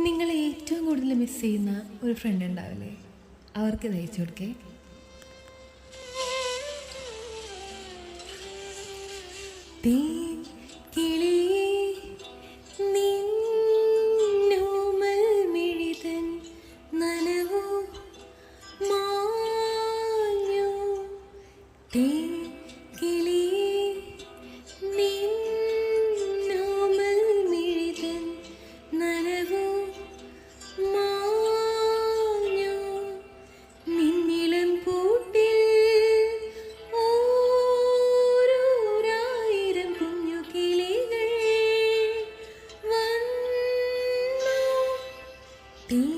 നിങ്ങൾ ഏറ്റവും കൂടുതൽ മിസ് ചെയ്യുന്ന ഒരു ഫ്രണ്ട് ഉണ്ടാവില്ലേ? അവർക്ക് ഇത് അയച്ചു കൊടുക്കേ. തേൻ കിളിയേ നിന്നോമൽ മിഴിതൻ നനവോ മാഞ്ഞു. തേൻ കിളിയേ നിന്നോമൽ മിഴിതൻ നനവോ മാഞ്ഞു. നിന്നിളം കൂട്ടിൽ ഓരോരായിരം കുഞ്ഞു കിളികൾ വന്നു.